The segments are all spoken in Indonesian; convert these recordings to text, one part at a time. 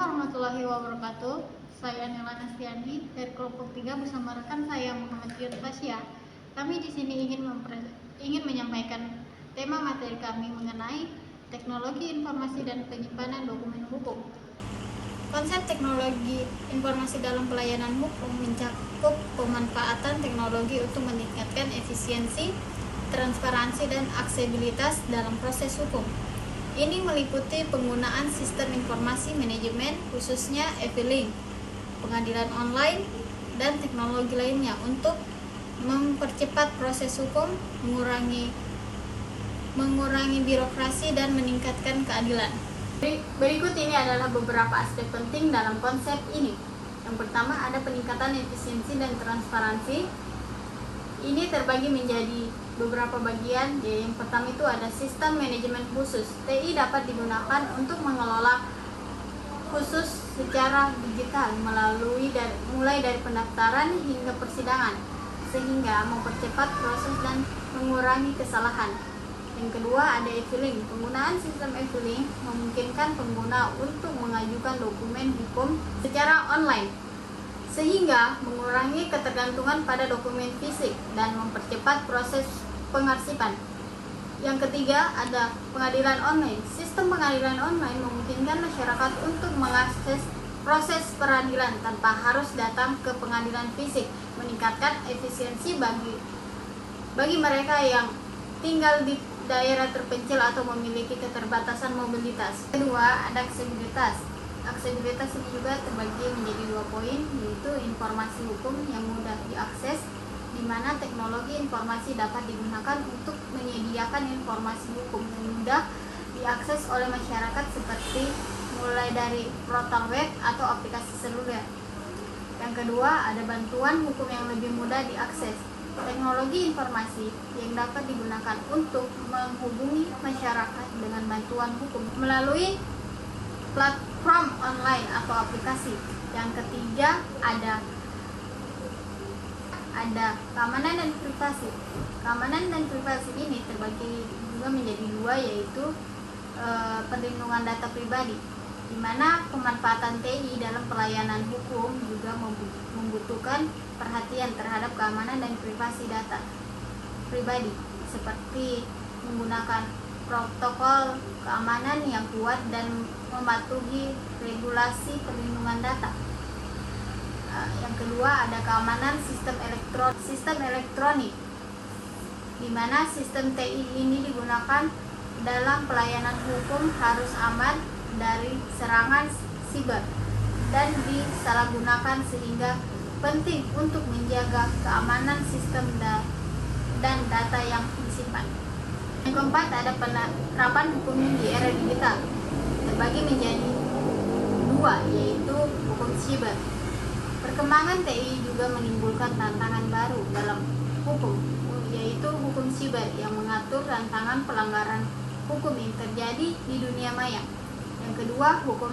warahmatullahi wabarakatuh. Saya Nela Nastiani dari kelompok 3 bersama rekan saya Muhammad Yun Tasya. Kami di sini ingin menyampaikan tema materi kami mengenai teknologi informasi dan penyimpanan dokumen hukum. Konsep teknologi informasi dalam pelayanan hukum mencakup pemanfaatan teknologi untuk meningkatkan efisiensi, transparansi, dan aksesibilitas dalam proses hukum. Ini meliputi penggunaan sistem informasi manajemen, khususnya e-filing, pengadilan online, dan teknologi lainnya untuk mempercepat proses hukum, mengurangi birokrasi, dan meningkatkan keadilan. Berikut ini adalah beberapa aspek penting dalam konsep ini. Yang pertama ada peningkatan efisiensi dan transparansi. Ini terbagi menjadi beberapa bagian. Yang pertama itu ada sistem manajemen khusus. TI dapat digunakan untuk mengelola khusus secara digital mulai dari pendaftaran hingga persidangan, sehingga mempercepat proses dan mengurangi kesalahan. Yang kedua ada e-filing. Penggunaan sistem e-filing memungkinkan pengguna untuk mengajukan dokumen hukum secara online, sehingga mengurangi ketergantungan pada dokumen fisik dan mempercepat proses pengarsipan. Yang ketiga ada pengadilan online. Sistem pengadilan online memungkinkan masyarakat untuk mengakses proses peradilan tanpa harus datang ke pengadilan fisik, meningkatkan efisiensi bagi mereka yang tinggal di daerah terpencil atau memiliki keterbatasan mobilitas. Kedua ada aksesibilitas. Aksesibilitas ini juga terbagi menjadi 2 poin, yaitu informasi hukum yang mudah diakses, di mana teknologi informasi dapat digunakan untuk menyediakan informasi hukum yang mudah diakses oleh masyarakat, seperti mulai dari portal web atau aplikasi seluler. Yang kedua ada bantuan hukum yang lebih mudah diakses. Teknologi informasi yang dapat digunakan untuk menghubungi masyarakat dengan bantuan hukum melalui platform online atau aplikasi. Yang ketiga ada keamanan dan privasi. Keamanan dan privasi ini terbagi juga menjadi 2, yaitu perlindungan data pribadi, di mana pemanfaatan TI dalam pelayanan hukum juga membutuhkan perhatian terhadap keamanan dan privasi data pribadi, seperti menggunakan protokol keamanan yang kuat dan mematuhi regulasi perlindungan data. Yang kedua ada keamanan sistem elektronik, di mana sistem TI ini digunakan dalam pelayanan hukum harus aman dari serangan siber dan disalahgunakan, sehingga penting untuk menjaga keamanan sistem dan data yang disimpan. Yang keempat ada penerapan hukum di era digital, terbagi menjadi 2, yaitu hukum siber. Perkembangan TI juga menimbulkan tantangan baru dalam hukum, yaitu hukum siber yang mengatur rantangan pelanggaran hukum yang terjadi di dunia maya. Yang kedua, hukum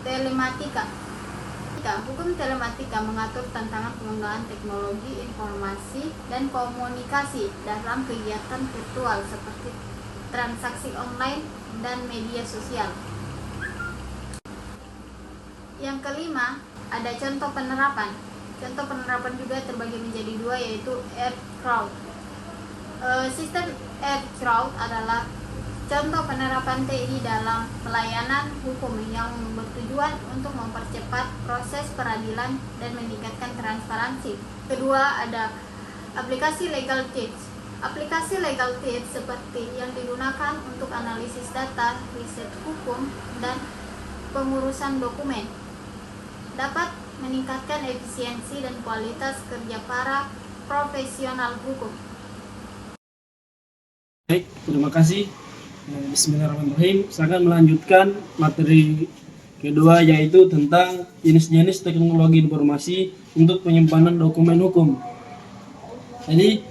telematika. Hukum telematika mengatur tantangan penggunaan teknologi informasi dan komunikasi dalam kegiatan virtual seperti transaksi online dan media sosial. Yang kelima, ada contoh penerapan. Contoh penerapan juga terbagi menjadi 2, yaitu AirCrowd. Sistem AirCrowd adalah contoh penerapan TI dalam pelayanan hukum yang bertujuan untuk mempercepat proses peradilan dan meningkatkan transparansi. Kedua ada aplikasi Legal Tips. Aplikasi Legal Tips seperti yang digunakan untuk analisis data, riset hukum, dan pengurusan dokumen, dapat meningkatkan efisiensi dan kualitas kerja para profesional hukum. Baik, terima kasih. Bismillahirrahmanirrahim. Saya akan melanjutkan materi kedua, yaitu tentang jenis-jenis teknologi informasi untuk penyimpanan dokumen hukum. Jadi,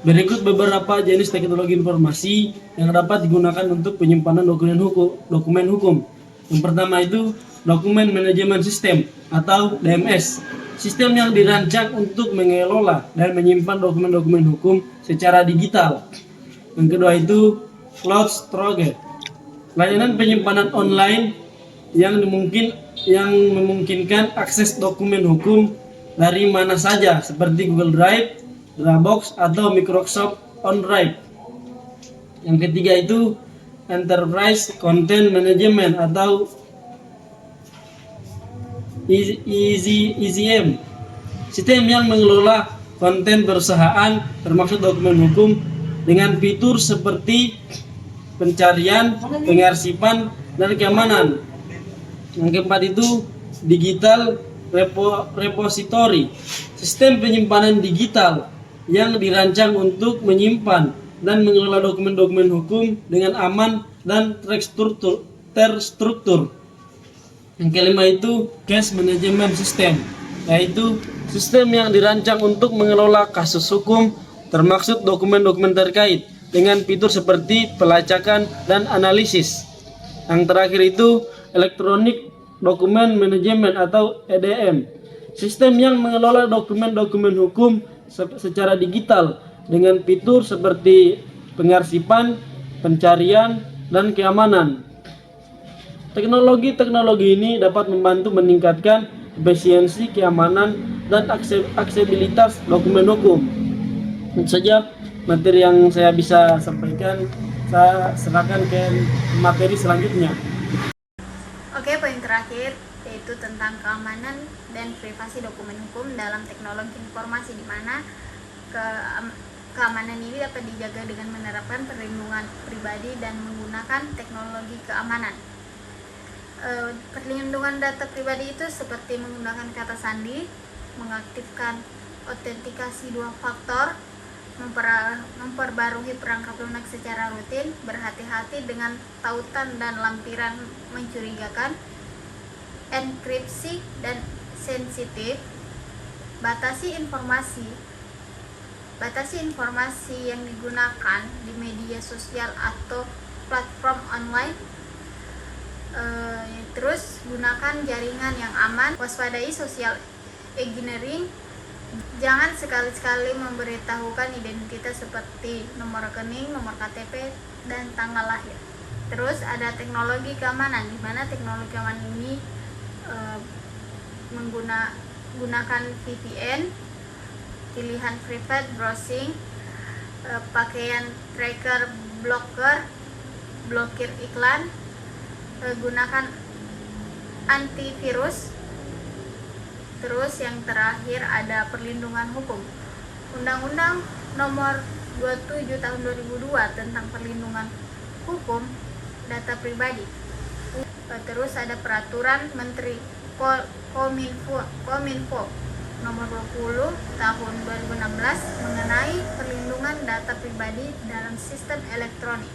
berikut beberapa jenis teknologi informasi yang dapat digunakan untuk penyimpanan dokumen hukum. Yang pertama itu dokumen manajemen sistem atau DMS. Sistem yang dirancang untuk mengelola dan menyimpan dokumen-dokumen hukum secara digital. Yang kedua itu cloud storage, layanan penyimpanan online yang yang memungkinkan akses dokumen hukum dari mana saja seperti Google Drive, Dropbox, atau Microsoft OneDrive. Yang ketiga itu Enterprise Content Management atau ECM, sistem yang mengelola konten perusahaan termasuk dokumen hukum dengan fitur seperti pencarian, pengarsipan, dan keamanan. Yang keempat itu Digital Repository, sistem penyimpanan digital yang dirancang untuk menyimpan dan mengelola dokumen-dokumen hukum dengan aman dan terstruktur. Yang kelima itu Case Management System, yaitu sistem yang dirancang untuk mengelola kasus hukum termasuk dokumen-dokumen terkait dengan fitur seperti pelacakan dan analisis. Yang terakhir itu Electronic Document Management atau EDM, sistem yang mengelola dokumen-dokumen hukum secara digital dengan fitur seperti pengarsipan, pencarian, dan keamanan. Teknologi-teknologi ini dapat membantu meningkatkan efisiensi, keamanan, dan aksesibilitas dokumen hukum. Itu saja materi yang saya bisa sampaikan. Saya serahkan ke materi selanjutnya. Oke, poin terakhir yaitu tentang keamanan dan privasi dokumen hukum dalam teknologi informasi, di mana keamanan ini dapat dijaga dengan menerapkan perlindungan pribadi dan menggunakan teknologi keamanan. Perlindungan data pribadi itu seperti menggunakan kata sandi, mengaktifkan autentikasi 2 faktor, memperbarui perangkat lunak secara rutin, berhati-hati dengan tautan dan lampiran mencurigakan, enkripsi dan sensitif, batasi informasi yang digunakan di media sosial atau platform online. Terus gunakan jaringan yang aman, waspadai social engineering. Jangan sekali-sekali memberitahukan identitas seperti nomor rekening, nomor KTP, dan tanggal lahir. Terus ada teknologi keamanan, di mana teknologi keamanan ini menggunakan VPN, pilihan private browsing, pakaian tracker blocker, blokir iklan, gunakan antivirus. Terus yang terakhir ada perlindungan hukum. Undang-Undang Nomor 27 Tahun 2002 tentang perlindungan hukum data pribadi. Terus ada peraturan Menteri Kominfo Nomor 20 Tahun 2016 mengenai perlindungan data pribadi dalam sistem elektronik.